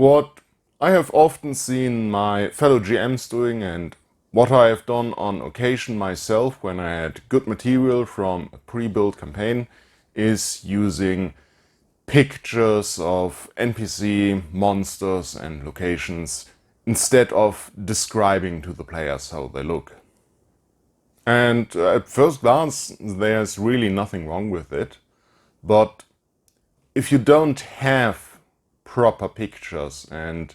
What I have often seen my fellow GMs doing, and what I have done on occasion myself when I had good material from a pre-built campaign, is using pictures of NPC, monsters and locations instead of describing to the players how they look. And at first glance there's really nothing wrong with it, but if you don't have proper pictures and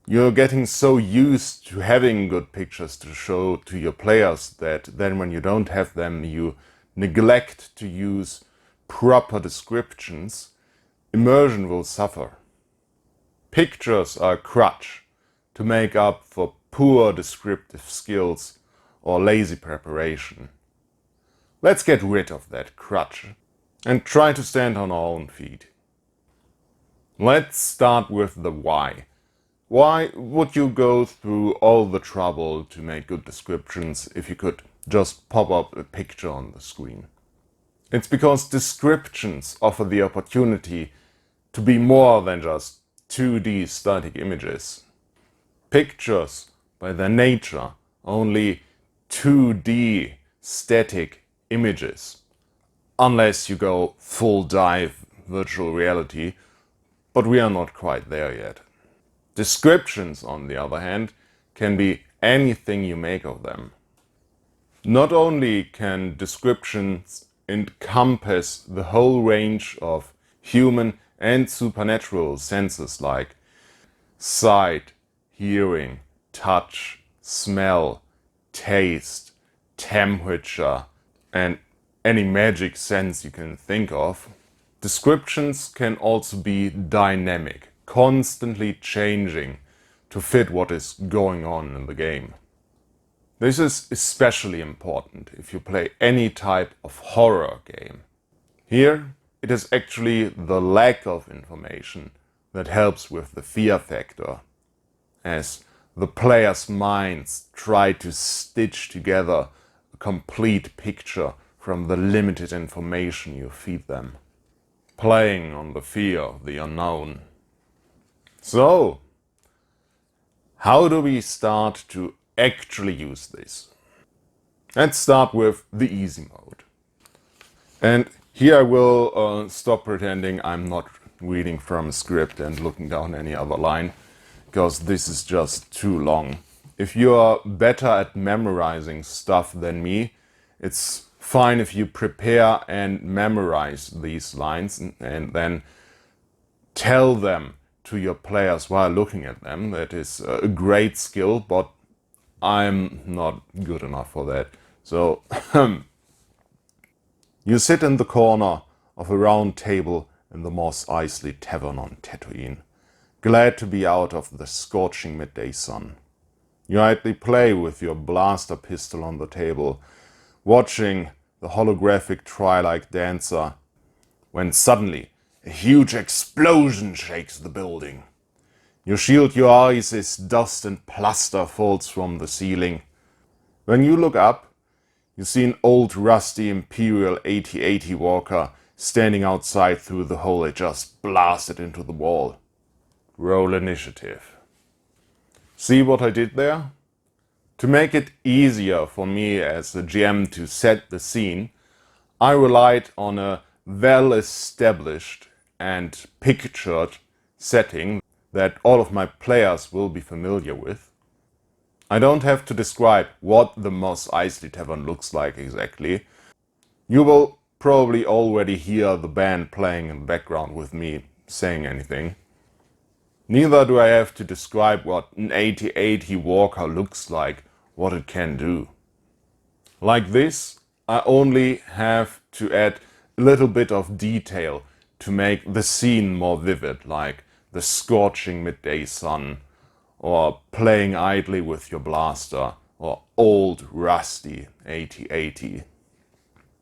you're getting so used to having good pictures to show to your players that then when you don't have them you neglect to use proper descriptions, immersion will suffer. Pictures are a crutch to make up for poor descriptive skills or lazy preparation. Let's get rid of that crutch and try to stand on our own feet. Let's start with the why. Why would you go through all the trouble to make good descriptions if you could just pop up a picture on the screen? It's because descriptions offer the opportunity to be more than just 2D static images. Pictures, by their nature, only 2D static images, unless you go full dive virtual reality, but we are not quite there yet. Descriptions, on the other hand, can be anything you make of them. Not only can descriptions encompass the whole range of human and supernatural senses like sight, hearing, touch, smell, taste, temperature, and any magic sense you can think of. Descriptions can also be dynamic, constantly changing to fit what is going on in the game. This is especially important if you play any type of horror game. Here, it is actually the lack of information that helps with the fear factor, as the players' minds try to stitch together a complete picture from the limited information you feed them, playing on the fear of the unknown. So, how do we start to actually use this? Let's start with the easy mode. And here I will stop pretending I'm not reading from a script and looking down any other line, because this is just too long. If you are better at memorizing stuff than me, it's fine if you prepare and memorize these lines and then tell them to your players while looking at them. That is a great skill, but I'm not good enough for that. So you sit in the corner of a round table in the Mos Eisley Tavern on Tatooine, glad to be out of the scorching midday sun. You idly play with your blaster pistol on the table, watching the holographic Twilight dancer, when suddenly a huge explosion shakes the building. You shield your eyes as dust and plaster falls from the ceiling. When you look up, you see an old rusty Imperial AT-80 walker standing outside through the hole it just blasted into the wall. Roll initiative. See what I did there? To make it easier for me as a GM to set the scene, I relied on a well-established and pictured setting that all of my players will be familiar with. I don't have to describe what the Mos Eisley Tavern looks like exactly. You will probably already hear the band playing in the background with me saying anything. Neither do I have to describe what an AT-80 walker looks like, what it can do. Like this, I only have to add a little bit of detail to make the scene more vivid, like the scorching midday sun, or playing idly with your blaster, or old rusty AT-80.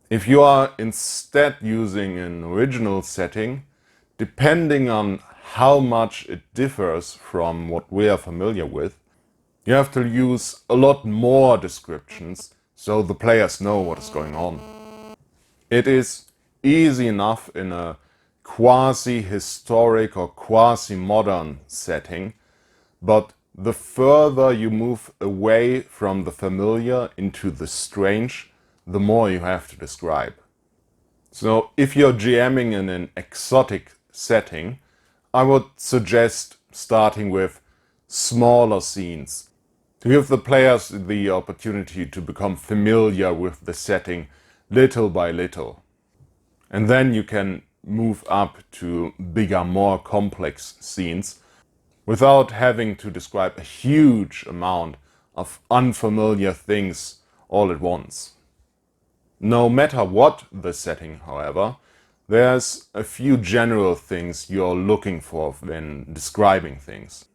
If you are instead using an original setting, depending on how much it differs from what we are familiar with, you have to use a lot more descriptions so the players know what is going on. It is easy enough in a quasi-historic or quasi-modern setting, but the further you move away from the familiar into the strange, the more you have to describe. So if you're GMing in an exotic setting, I would suggest starting with smaller scenes to give the players the opportunity to become familiar with the setting little by little. And then you can move up to bigger, more complex scenes without having to describe a huge amount of unfamiliar things all at once. No matter what the setting, however, there's a few general things you're looking for when describing things.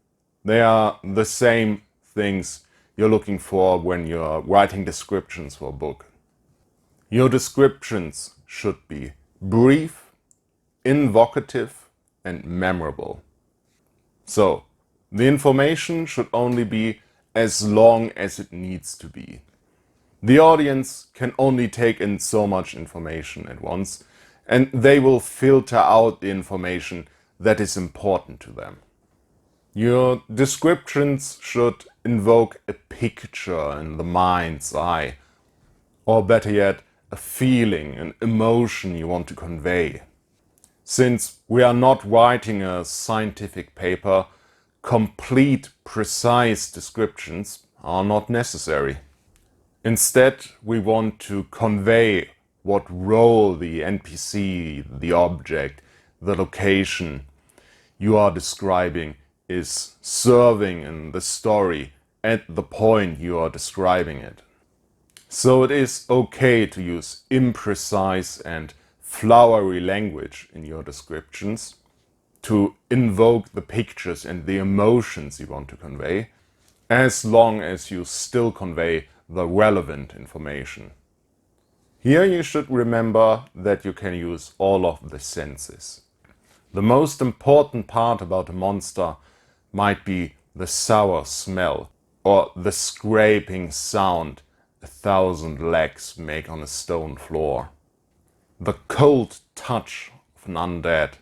They are the same things you're looking for when you're writing descriptions for a book. Your descriptions should be brief, invocative, and memorable. So, the information should only be as long as it needs to be. The audience can only take in so much information at once, and they will filter out the information that is important to them. Your descriptions should invoke a picture in the mind's eye, or better yet, a feeling, an emotion you want to convey. Since we are not writing a scientific paper, complete, precise descriptions are not necessary. Instead, we want to convey what role the NPC, the object, the location you are describing is serving in the story at the point you are describing it. So it is okay to use imprecise and flowery language in your descriptions to invoke the pictures and the emotions you want to convey, as long as you still convey the relevant information. Here you should remember that you can use all of the senses. The most important part about a monster might be the sour smell or the scraping sound 1,000 legs make on a stone floor, the cold touch of an undead,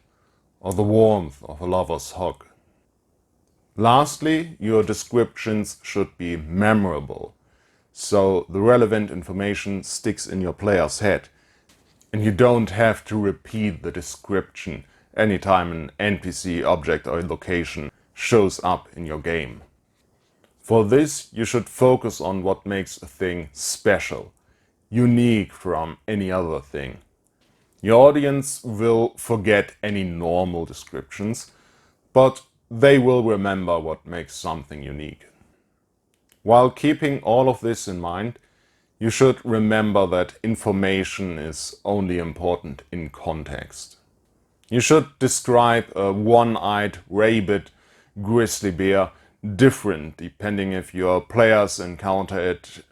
or the warmth of a lover's hug. Lastly, your descriptions should be memorable, so the relevant information sticks in your player's head, and you don't have to repeat the description anytime an NPC, object or location shows up in your game. For this, you should focus on what makes a thing special, unique from any other thing. Your audience will forget any normal descriptions, but they will remember what makes something unique. While keeping all of this in mind, you should remember that information is only important in context. You should describe a one-eyed, rabid grizzly bear different depending if your players encounter it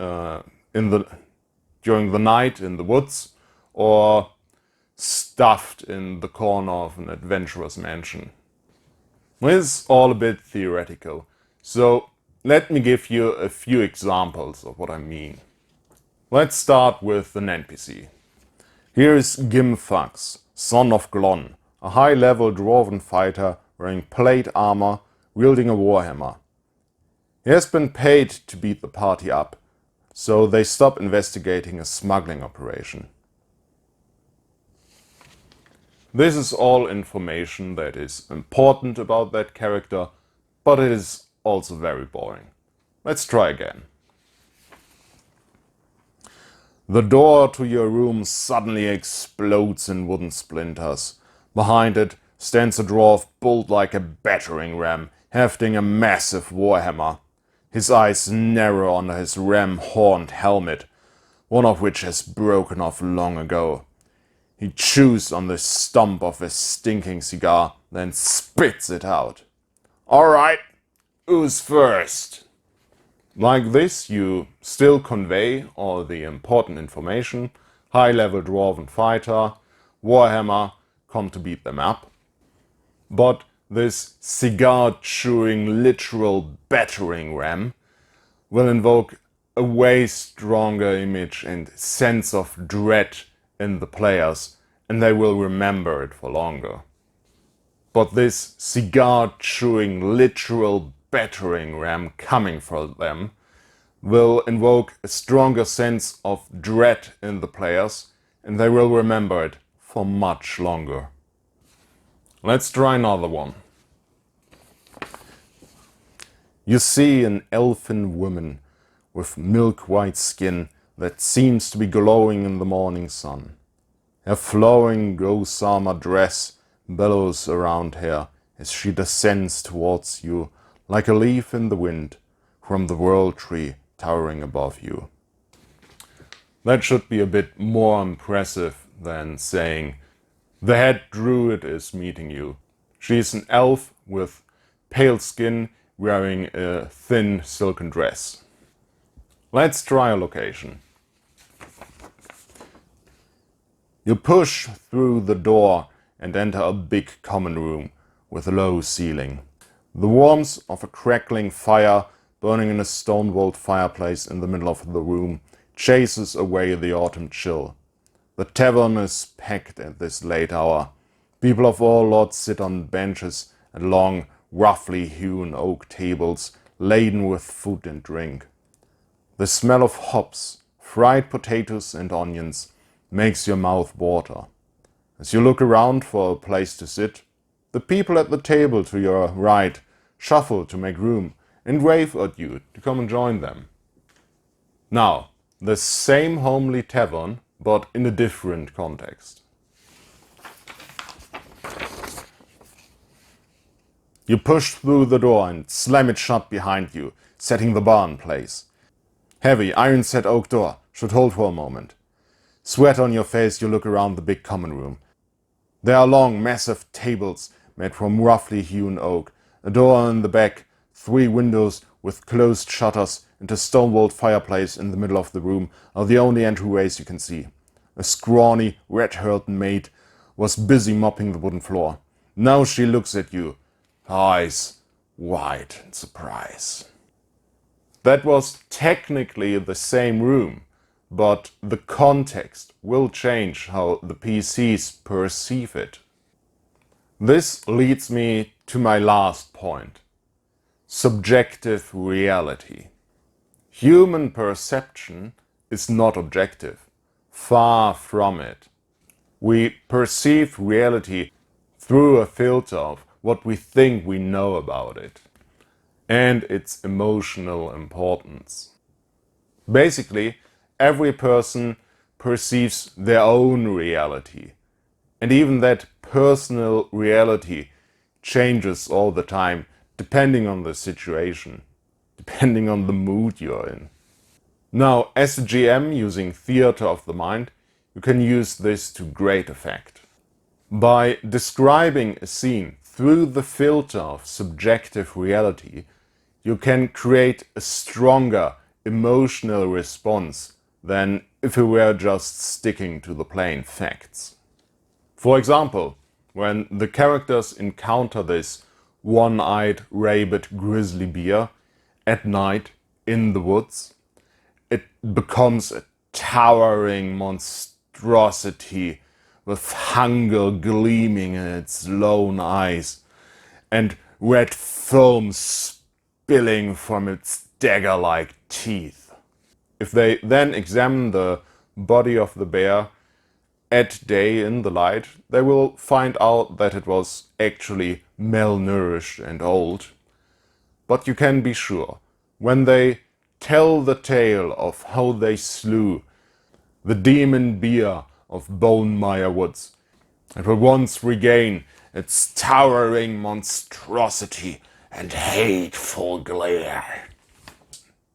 during the night in the woods or stuffed in the corner of an adventurous mansion. It's all a bit theoretical, so let me give you a few examples of what I mean. Let's start with an NPC. Here is Gimfax, son of Glon, a high-level dwarven fighter wearing plate armor, wielding a warhammer. He has been paid to beat the party up, so they stop investigating a smuggling operation. This is all information that is important about that character, but it is also very boring. Let's try again. The door to your room suddenly explodes in wooden splinters. Behind it stands a dwarf built like a battering ram, hefting a massive warhammer. His eyes narrow under his ram-horned helmet, one of which has broken off long ago. He chews on the stump of a stinking cigar, then spits it out. "All right, who's first?" Like this, you still convey all the important information: high-level dwarven fighter, warhammer, come to beat them up. But this cigar-chewing, literal battering ram will invoke a way stronger image and sense of dread in the players and they will remember it for longer. But this cigar-chewing, literal battering ram coming for them will invoke a stronger sense of dread in the players, and they will remember it for much longer. Let's try another one. You see an elfin woman with milk-white skin that seems to be glowing in the morning sun. Her flowing gossamer dress billows around her as she descends towards you like a leaf in the wind from the world tree towering above you. That should be a bit more impressive than saying, the head druid is meeting you. She's an elf with pale skin wearing a thin silken dress. Let's try a location. You push through the door and enter a big common room with a low ceiling. The warmth of a crackling fire burning in a stone-walled fireplace in the middle of the room chases away the autumn chill. The tavern is packed at this late hour. People of all lots sit on benches at long, roughly hewn oak tables laden with food and drink. The smell of hops, fried potatoes and onions makes your mouth water. As you look around for a place to sit, the people at the table to your right shuffle to make room and wave at you to come and join them. Now, the same homely tavern, but in a different context. You push through the door and slam it shut behind you, setting the bar in place. Heavy, iron-set oak door should hold for a moment. Sweat on your face, you look around the big common room. There are long, massive tables made from roughly hewn oak, a door in the back, 3 windows with closed shutters, and a stone-walled fireplace in the middle of the room are the only entryways you can see. A scrawny, red-haired maid was busy mopping the wooden floor. Now she looks at you, her eyes wide in surprise. That was technically the same room, but the context will change how the PCs perceive it. This leads me to my last point: subjective reality. Human perception is not objective. Far from it. We perceive reality through a filter of what we think we know about it and its emotional importance. Basically, every person perceives their own reality, and even that personal reality changes all the time depending on the situation, depending on the mood you're in. Now, as a GM using theater of the mind, you can use this to great effect. By describing a scene through the filter of subjective reality, you can create a stronger emotional response than if you were just sticking to the plain facts. For example, when the characters encounter this one-eyed, rabid grizzly bear at night in the woods, it becomes a towering monstrosity with hunger gleaming in its lone eyes and red foam spilling from its dagger-like teeth. If they then examine the body of the bear at day in the light, they will find out that it was actually malnourished and old. But you can be sure, when they tell the tale of how they slew the demon bear of Bonemire Woods, it will once regain its towering monstrosity and hateful glare.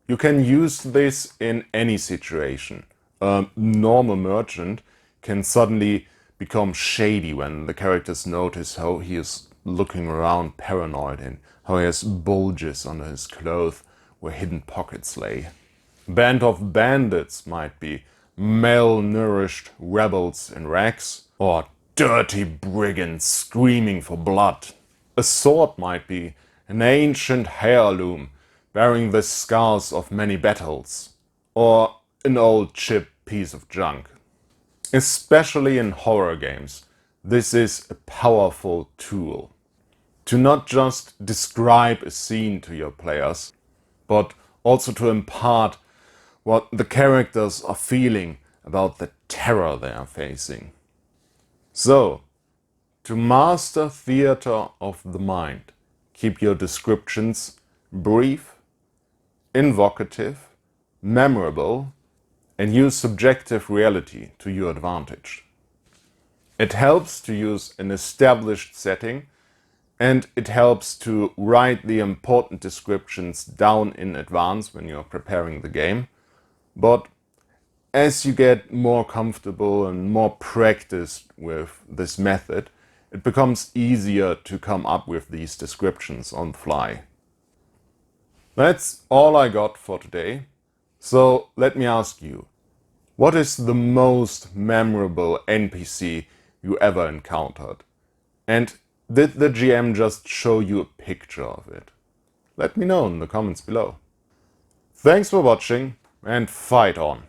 You can use this in any situation. A normal merchant can suddenly become shady when the characters notice how he is looking around paranoid and how he has bulges under his clothes where hidden pockets lay. A band of bandits might be malnourished rebels in rags, or dirty brigands screaming for blood. A sword might be an ancient heirloom bearing the scars of many battles, or an old chipped piece of junk. Especially in horror games, this is a powerful tool to not just describe a scene to your players, but also to impart what the characters are feeling about the terror they are facing. So, to master theater of the mind, keep your descriptions brief, invocative, memorable, and use subjective reality to your advantage. It helps to use an established setting, and it helps to write the important descriptions down in advance when you're preparing the game. But as you get more comfortable and more practiced with this method, it becomes easier to come up with these descriptions on the fly. That's all I got for today. So let me ask you, what is the most memorable NPC you ever encountered? And did the GM just show you a picture of it? Let me know in the comments below. Thanks for watching and fight on!